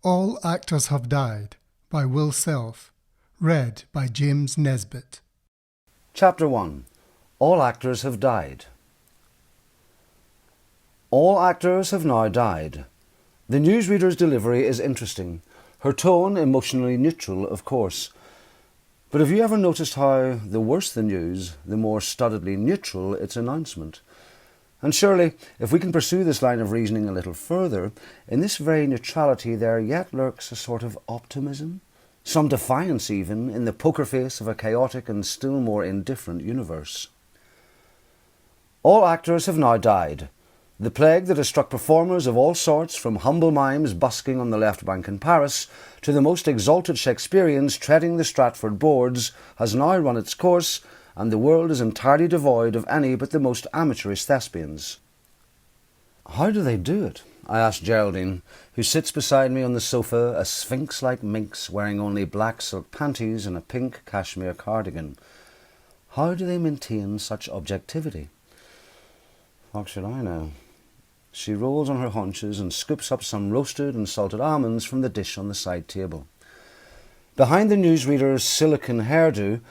All Actors Have Died by Will Self. Read by James Nesbitt. Chapter 1. All Actors Have Died. All actors have now died. The newsreader's delivery is interesting, her tone emotionally neutral, of course. But have you ever noticed how, the worse the news, the more studiedly neutral its announcement? And surely, if we can pursue this line of reasoning a little further, in this very neutrality there yet lurks a sort of optimism, some defiance even, in the poker face of a chaotic and still more indifferent universe. All actors have now died. The plague that has struck performers of all sorts, from humble mimes busking on the left bank in Paris to the most exalted Shakespeareans treading the Stratford boards, has now run its course, and the world is entirely devoid of any but the most amateurish thespians. How do they do it? I asked Geraldine, who sits beside me on the sofa, a sphinx-like minx wearing only black silk panties and a pink cashmere cardigan. How do they maintain such objectivity? Fuck should I know? She rolls on her haunches and scoops up some roasted and salted almonds from the dish on the side table. Behind the newsreader's silicon hairdo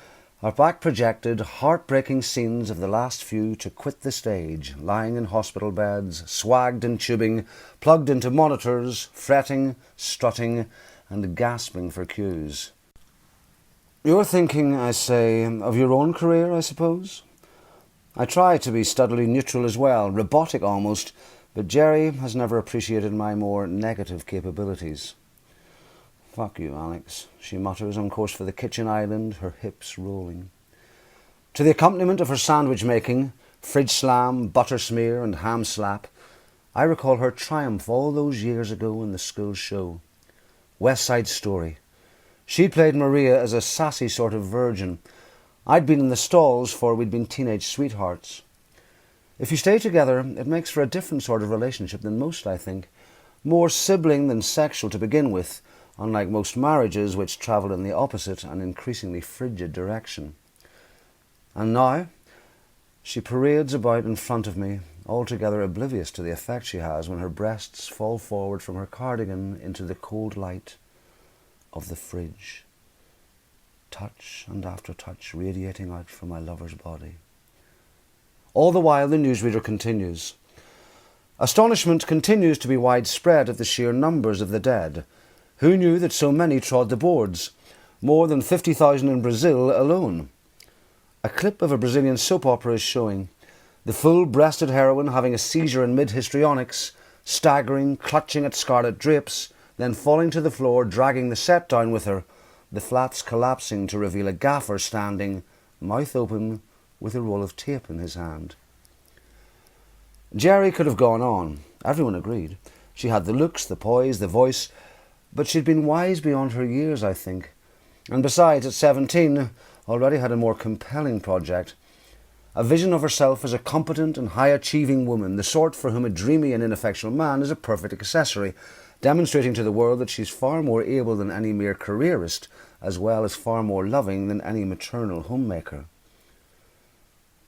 are back-projected, heartbreaking scenes of the last few to quit the stage, lying in hospital beds, swagged in tubing, plugged into monitors, fretting, strutting, and gasping for cues. You're thinking, I say, of your own career, I suppose? I try to be studiedly neutral as well, robotic almost, but Jerry has never appreciated my more negative capabilities. Fuck you, Alex, she mutters, on course for the kitchen island, her hips rolling. To the accompaniment of her sandwich making, fridge slam, butter smear, and ham slap, I recall her triumph all those years ago in the school show. West Side Story. She played Maria as a sassy sort of virgin. I'd been in the stalls, for we'd been teenage sweethearts. If you stay together, it makes for a different sort of relationship than most, I think. More sibling than sexual to begin with, unlike most marriages which travel in the opposite and increasingly frigid direction. And now, she parades about in front of me, altogether oblivious to the effect she has when her breasts fall forward from her cardigan into the cold light of the fridge. Touch and after touch radiating out from my lover's body. All the while the newsreader continues. Astonishment continues to be widespread at the sheer numbers of the dead. Who knew that so many trod the boards? More than 50,000 in Brazil alone. A clip of a Brazilian soap opera is showing. The full-breasted heroine having a seizure in mid-histrionics, staggering, clutching at scarlet drapes, then falling to the floor, dragging the set down with her, the flats collapsing to reveal a gaffer standing, mouth open, with a roll of tape in his hand. Jerry could have gone on. Everyone agreed. She had the looks, the poise, the voice, but she'd been wise beyond her years, I think. And besides, at 17, already had a more compelling project. A vision of herself as a competent and high-achieving woman, the sort for whom a dreamy and ineffectual man is a perfect accessory, demonstrating to the world that she's far more able than any mere careerist, as well as far more loving than any maternal homemaker.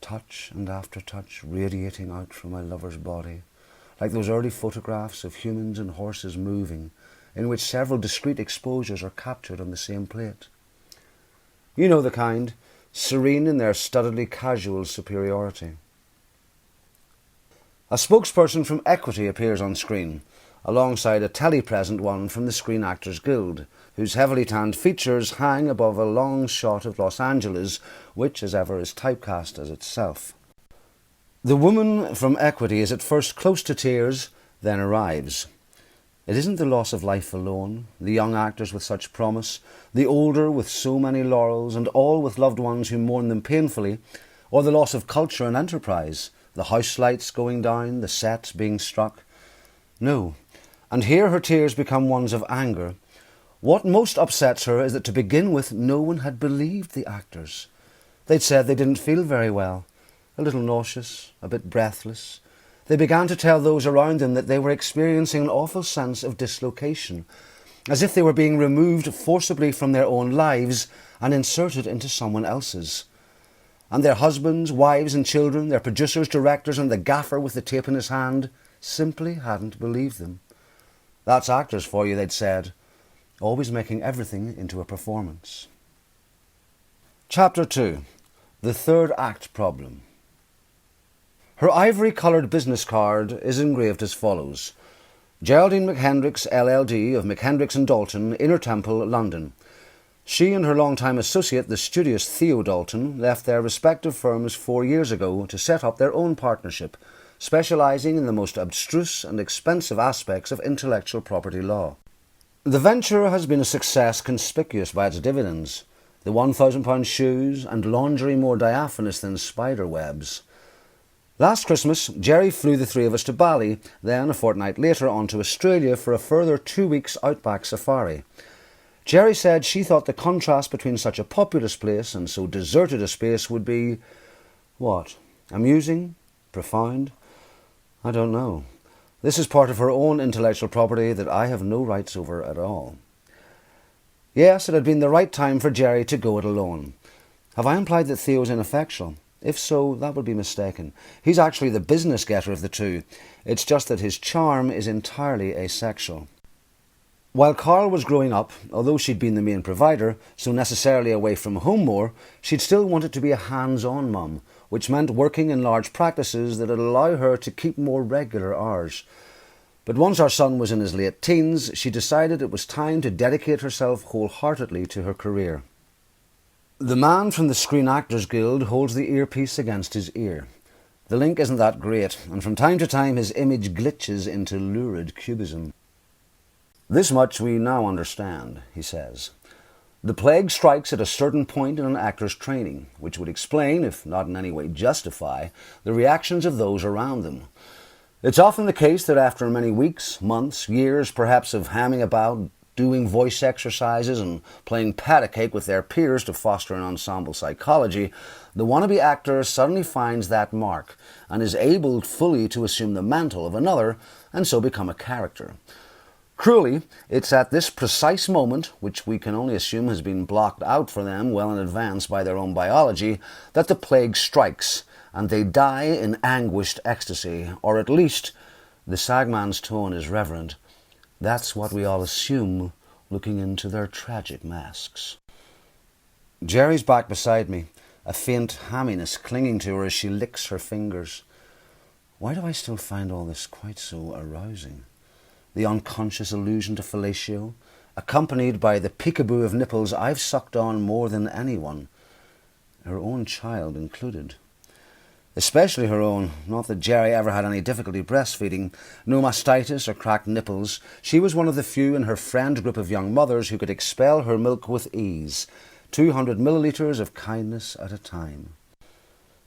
Touch and after touch radiating out from my lover's body, like those early photographs of humans and horses moving, in which several discrete exposures are captured on the same plate. You know the kind, serene in their studiedly casual superiority. A spokesperson from Equity appears on screen, alongside a telepresent one from the Screen Actors Guild, whose heavily tanned features hang above a long shot of Los Angeles, which, as ever, is typecast as itself. The woman from Equity is at first close to tears, then arrives. It isn't the loss of life alone, the young actors with such promise, the older with so many laurels, and all with loved ones who mourn them painfully, or the loss of culture and enterprise, the house lights going down, the sets being struck. No, and here her tears become ones of anger. What most upsets her is that to begin with no one had believed the actors. They'd said they didn't feel very well, a little nauseous, a bit breathless. They began to tell those around them that they were experiencing an awful sense of dislocation, as if they were being removed forcibly from their own lives and inserted into someone else's. And their husbands, wives and children, their producers, directors and the gaffer with the tape in his hand simply hadn't believed them. That's actors for you, they'd said, always making everything into a performance. Chapter 2. The Third Act Problem. Her ivory-coloured business card is engraved as follows: Geraldine McHendricks, LLD, of McHendricks and Dalton, Inner Temple, London. She and her long-time associate, the studious Theo Dalton, left their respective firms 4 years ago to set up their own partnership, specialising in the most abstruse and expensive aspects of intellectual property law. The venture has been a success conspicuous by its dividends, the £1,000 shoes and laundry more diaphanous than spider webs. Last Christmas, Jerry flew the three of us to Bali, then a fortnight later on to Australia for a further 2 weeks outback safari. Jerry said she thought the contrast between such a populous place and so deserted a space would be, what, amusing? Profound? I don't know. This is part of her own intellectual property that I have no rights over at all. Yes, it had been the right time for Jerry to go it alone. Have I implied that Theo's ineffectual? If so, that would be mistaken. He's actually the business getter of the two. It's just that his charm is entirely asexual. While Carl was growing up, although she'd been the main provider, so necessarily away from home more, she'd still wanted to be a hands-on mum, which meant working in large practices that would allow her to keep more regular hours. But once our son was in his late teens, she decided it was time to dedicate herself wholeheartedly to her career. The man from the Screen Actors Guild holds the earpiece against his ear. The link isn't that great, and from time to time his image glitches into lurid cubism. This much we now understand, he says. The plague strikes at a certain point in an actor's training, which would explain, if not in any way justify, the reactions of those around them. It's often the case that after many weeks, months, years perhaps of hamming about, doing voice exercises and playing pat-a-cake with their peers to foster an ensemble psychology, the wannabe actor suddenly finds that mark and is able fully to assume the mantle of another and so become a character. Cruelly, it's at this precise moment, which we can only assume has been blocked out for them well in advance by their own biology, that the plague strikes, and they die in anguished ecstasy, or at least, the Sagman's tone is reverent, that's what we all assume looking into their tragic masks. Jerry's back beside me, a faint hamminess clinging to her as she licks her fingers. Why do I still find all this quite so arousing? The unconscious allusion to fellatio, accompanied by the peekaboo of nipples I've sucked on more than anyone, her own child included. Especially her own, not that Jerry ever had any difficulty breastfeeding, no mastitis or cracked nipples. She was one of the few in her friend group of young mothers who could expel her milk with ease, 200 millilitres of kindness at a time.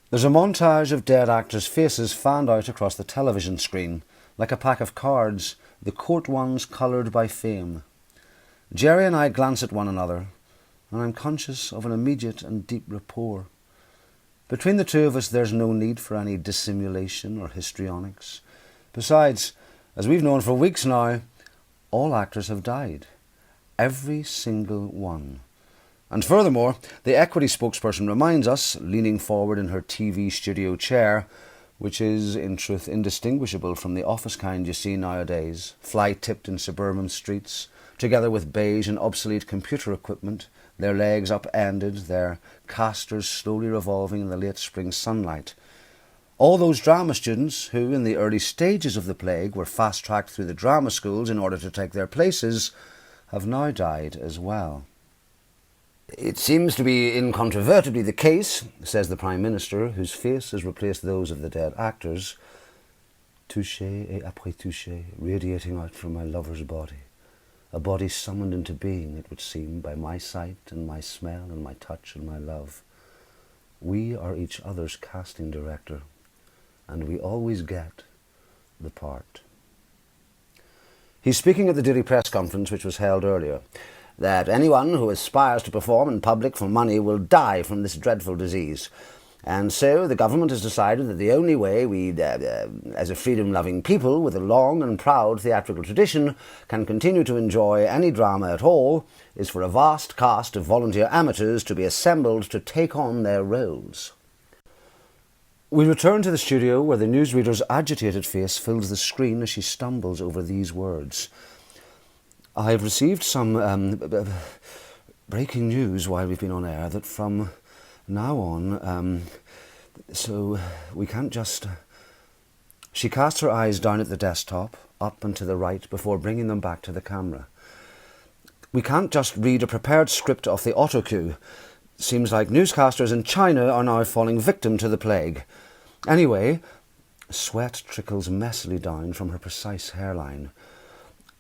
There's a montage of dead actors' faces fanned out across the television screen, like a pack of cards, the court ones coloured by fame. Jerry and I glance at one another, and I'm conscious of an immediate and deep rapport. Between the two of us there's no need for any dissimulation or histrionics. Besides, as we've known for weeks now, all actors have died. Every single one. And furthermore, the equity spokesperson reminds us, leaning forward in her TV studio chair, which is, in truth, indistinguishable from the office kind you see nowadays, fly-tipped in suburban streets, together with beige and obsolete computer equipment, their legs upended, their casters slowly revolving in the late spring sunlight. All those drama students who, in the early stages of the plague, were fast-tracked through the drama schools in order to take their places, have now died as well. It seems to be incontrovertibly the case, says the Prime Minister, whose face has replaced those of the dead actors, touché et après touché, radiating out from my lover's body. A body summoned into being, it would seem, by my sight and my smell and my touch and my love. We are each other's casting director, and we always get the part. He's speaking at the Daily Press Conference, which was held earlier, that anyone who aspires to perform in public for money will die from this dreadful disease. And so the government has decided that the only way we, as a freedom-loving people with a long and proud theatrical tradition, can continue to enjoy any drama at all is for a vast cast of volunteer amateurs to be assembled to take on their roles. We return to the studio where the newsreader's agitated face fills the screen as she stumbles over these words. I've received some breaking news while we've been on air that from now on, so we can't just... She cast her eyes down at the desktop, up and to the right, before bringing them back to the camera. We can't just read a prepared script off the autocue. Seems like newscasters in China are now falling victim to the plague. Anyway, sweat trickles messily down from her precise hairline.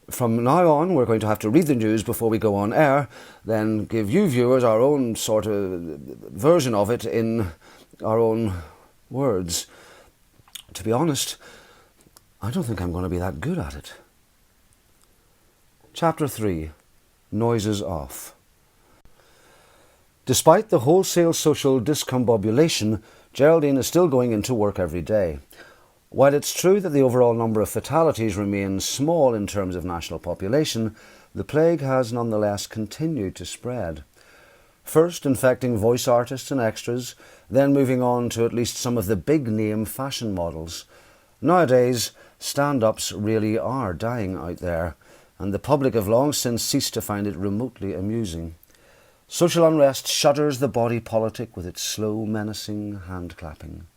From now on, we're going to have to read the news before we go on air, then give you viewers our own sort of version of it in our own words. To be honest, I don't think I'm going to be that good at it. Chapter 3. Noises Off. Despite the wholesale social discombobulation, Geraldine is still going into work every day. While it's true that the overall number of fatalities remains small in terms of national population, the plague has nonetheless continued to spread. First infecting voice artists and extras, then moving on to at least some of the big-name fashion models. Nowadays, stand-ups really are dying out there, and the public have long since ceased to find it remotely amusing. Social unrest shudders the body politic with its slow, menacing hand-clapping.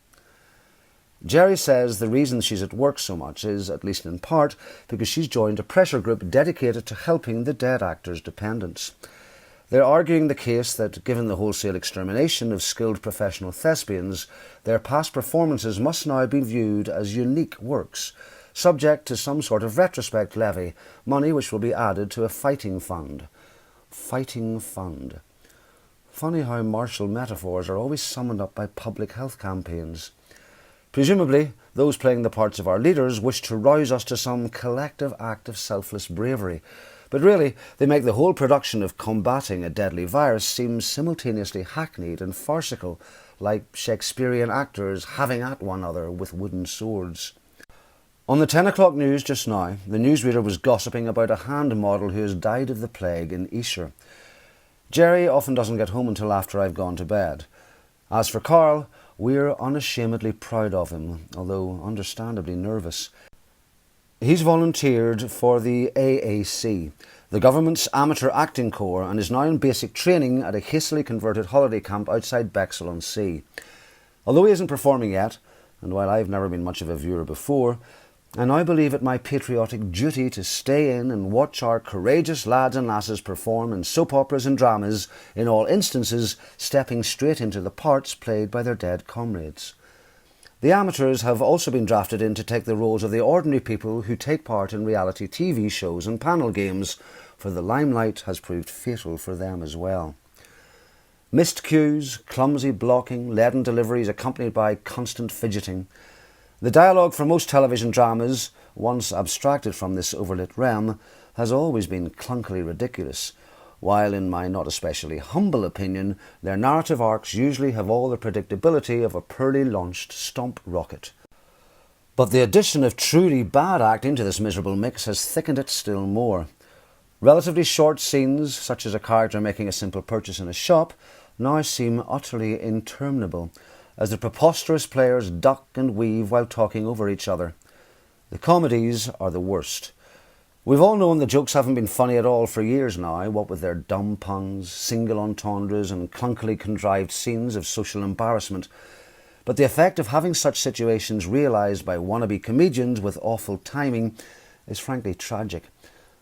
Jerry says the reason she's at work so much is, at least in part, because she's joined a pressure group dedicated to helping the dead actors' dependents. They're arguing the case that, given the wholesale extermination of skilled professional thespians, their past performances must now be viewed as unique works, subject to some sort of retrospect levy, money which will be added to a fighting fund. Fighting fund. Funny how martial metaphors are always summoned up by public health campaigns. Presumably, those playing the parts of our leaders wish to rouse us to some collective act of selfless bravery, but really they make the whole production of combating a deadly virus seem simultaneously hackneyed and farcical, like Shakespearean actors having at one another with wooden swords. On the 10 o'clock news just now, the newsreader was gossiping about a hand model who has died of the plague in Esquire. Jerry often doesn't get home until after I've gone to bed. As for Carl, we're unashamedly proud of him, although understandably nervous. He's volunteered for the AAC, the government's amateur acting corps, and is now in basic training at a hastily converted holiday camp outside Bexhill-on-Sea. Although he isn't performing yet, and while I've never been much of a viewer before, I now believe it my patriotic duty to stay in and watch our courageous lads and lasses perform in soap operas and dramas, in all instances stepping straight into the parts played by their dead comrades. The amateurs have also been drafted in to take the roles of the ordinary people who take part in reality TV shows and panel games, for the limelight has proved fatal for them as well. Missed cues, clumsy blocking, leaden deliveries accompanied by constant fidgeting. The dialogue for most television dramas, once abstracted from this overlit realm, has always been clunkily ridiculous, while in my not especially humble opinion, their narrative arcs usually have all the predictability of a poorly launched stomp rocket. But the addition of truly bad acting to this miserable mix has thickened it still more. Relatively short scenes, such as a character making a simple purchase in a shop, now seem utterly interminable, as the preposterous players duck and weave while talking over each other. The comedies are the worst. We've all known the jokes haven't been funny at all for years now, what with their dumb puns, single entendres and clunkily contrived scenes of social embarrassment. But the effect of having such situations realised by wannabe comedians with awful timing is frankly tragic.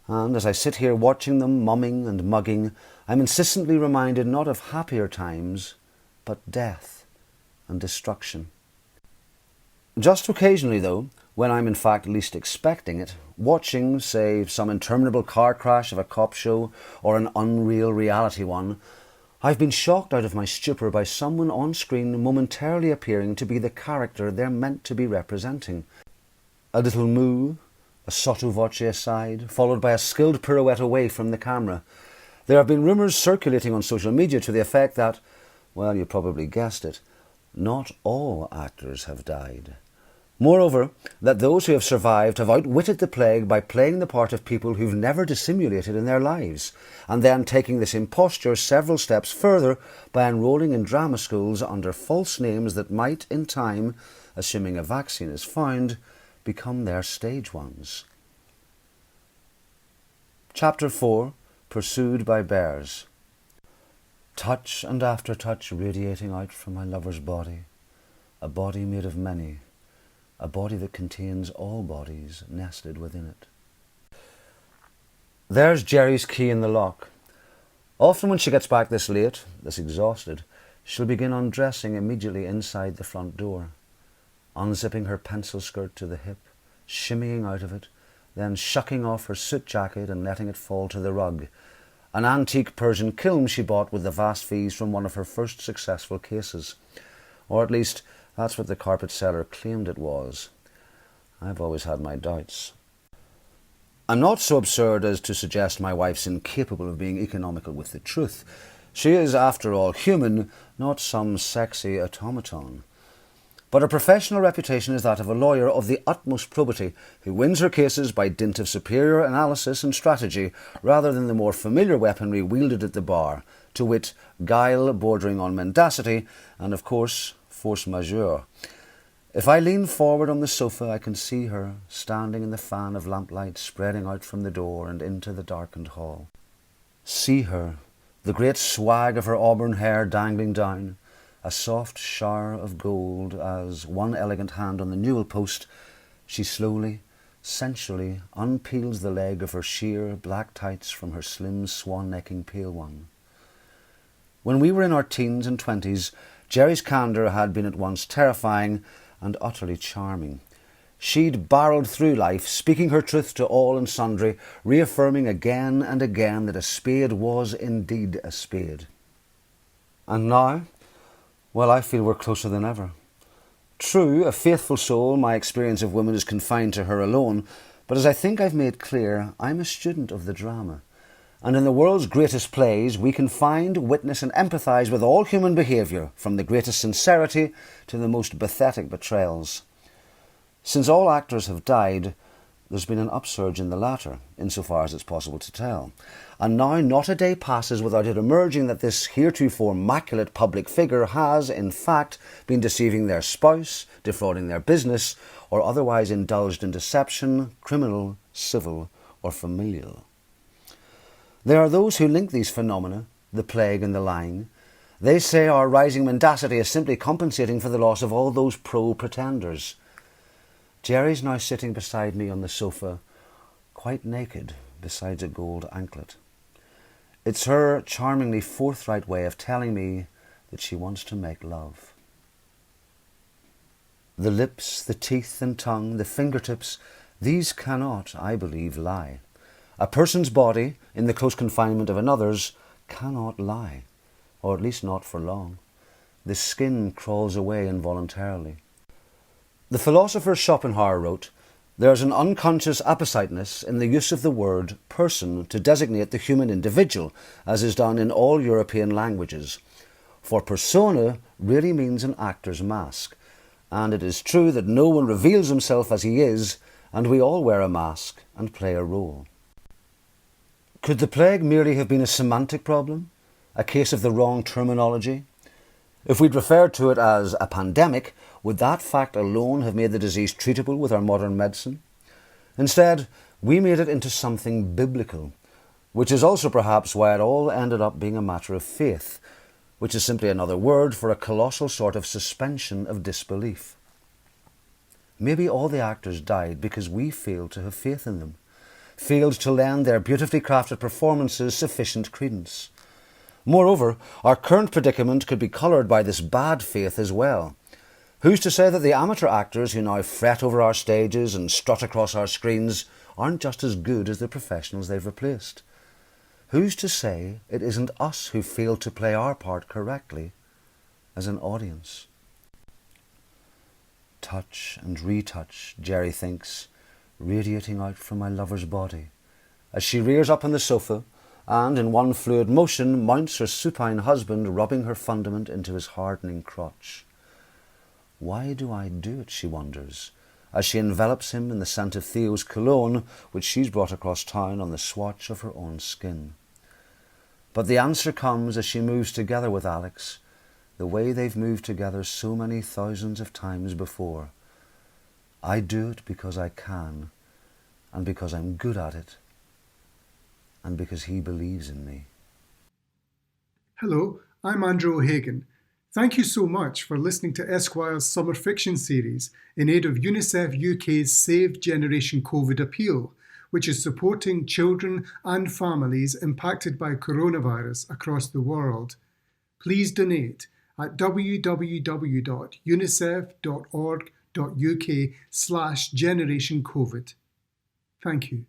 And as I sit here watching them mumming and mugging, I'm insistently reminded not of happier times, but death and destruction. Just occasionally, though, when I'm in fact least expecting it, watching, say, some interminable car crash of a cop show or an unreal reality one, I've been shocked out of my stupor by someone on screen momentarily appearing to be the character they're meant to be representing. A little moo, a sotto voce aside, followed by a skilled pirouette away from the camera. There have been rumours circulating on social media to the effect that, well, you probably guessed it, not all actors have died. Moreover, that those who have survived have outwitted the plague by playing the part of people who've never dissimulated in their lives, and then taking this imposture several steps further by enrolling in drama schools under false names that might, in time, assuming a vaccine is found, become their stage ones. Chapter 4, Pursued by Bears. Touch and after touch radiating out from my lover's body, a body made of many, a body that contains all bodies nested within it. There's Jerry's key in the lock. Often when she gets back this late, this exhausted, she'll begin undressing immediately inside the front door, unzipping her pencil skirt to the hip, shimmying out of it, then shucking off her suit jacket and letting it fall to the rug, an antique Persian kiln she bought with the vast fees from one of her first successful cases. Or at least, that's what the carpet seller claimed it was. I've always had my doubts. I'm not so absurd as to suggest my wife's incapable of being economical with the truth. She is, after all, human, not some sexy automaton. But her professional reputation is that of a lawyer of the utmost probity who wins her cases by dint of superior analysis and strategy rather than the more familiar weaponry wielded at the bar, to wit, guile bordering on mendacity and, of course, force majeure. If I lean forward on the sofa, I can see her standing in the fan of lamplight spreading out from the door and into the darkened hall. See her, the great swag of her auburn hair dangling down, a soft shower of gold as, one elegant hand on the newel post, she slowly, sensually unpeels the leg of her sheer black tights from her slim swan-necking pale one. When we were in our teens and 20s, Jerry's candour had been at once terrifying and utterly charming. She'd barreled through life, speaking her truth to all and sundry, reaffirming again and again that a spade was indeed a spade. And now, well, I feel we're closer than ever. True, a faithful soul, my experience of women is confined to her alone, but as I think I've made clear, I'm a student of the drama. And in the world's greatest plays, we can find, witness and empathise with all human behaviour, from the greatest sincerity to the most pathetic betrayals. Since all actors have died, there's been an upsurge in the latter, insofar as it's possible to tell. And now not a day passes without it emerging that this heretofore immaculate public figure has, in fact, been deceiving their spouse, defrauding their business, or otherwise indulged in deception, criminal, civil, or familial. There are those who link these phenomena, the plague and the lying. They say our rising mendacity is simply compensating for the loss of all those pro-pretenders. Jerry's now sitting beside me on the sofa, quite naked, besides a gold anklet. It's her charmingly forthright way of telling me that she wants to make love. The lips, the teeth and tongue, the fingertips, these cannot, I believe, lie. A person's body, in the close confinement of another's, cannot lie, or at least not for long. The skin crawls away involuntarily. The philosopher Schopenhauer wrote, "There is an unconscious appositeness in the use of the word person to designate the human individual, as is done in all European languages. For persona really means an actor's mask, and it is true that no one reveals himself as he is, and we all wear a mask and play a role." Could the plague merely have been a semantic problem, a case of the wrong terminology? If we'd referred to it as a pandemic, would that fact alone have made the disease treatable with our modern medicine? Instead, we made it into something biblical, which is also perhaps why it all ended up being a matter of faith, which is simply another word for a colossal sort of suspension of disbelief. Maybe all the actors died because we failed to have faith in them, failed to lend their beautifully crafted performances sufficient credence. Moreover, our current predicament could be coloured by this bad faith as well. Who's to say that the amateur actors who now fret over our stages and strut across our screens aren't just as good as the professionals they've replaced? Who's to say it isn't us who failed to play our part correctly as an audience? Touch and retouch, Jerry thinks, radiating out from my lover's body, as she rears up on the sofa and, in one fluid motion, mounts her supine husband, rubbing her fundament into his hardening crotch. Why do I do it, she wonders, as she envelops him in the scent of Theo's cologne, which she's brought across town on the swatch of her own skin. But the answer comes as she moves together with Alex, the way they've moved together so many thousands of times before. I do it because I can, and because I'm good at it, and because he believes in me. Hello, I'm Andrew O'Hagan. Thank you so much for listening to Esquire's summer fiction series in aid of UNICEF UK's Save Generation COVID appeal, which is supporting children and families impacted by coronavirus across the world. Please donate at www.unicef.org.uk/generationcovid. Thank you.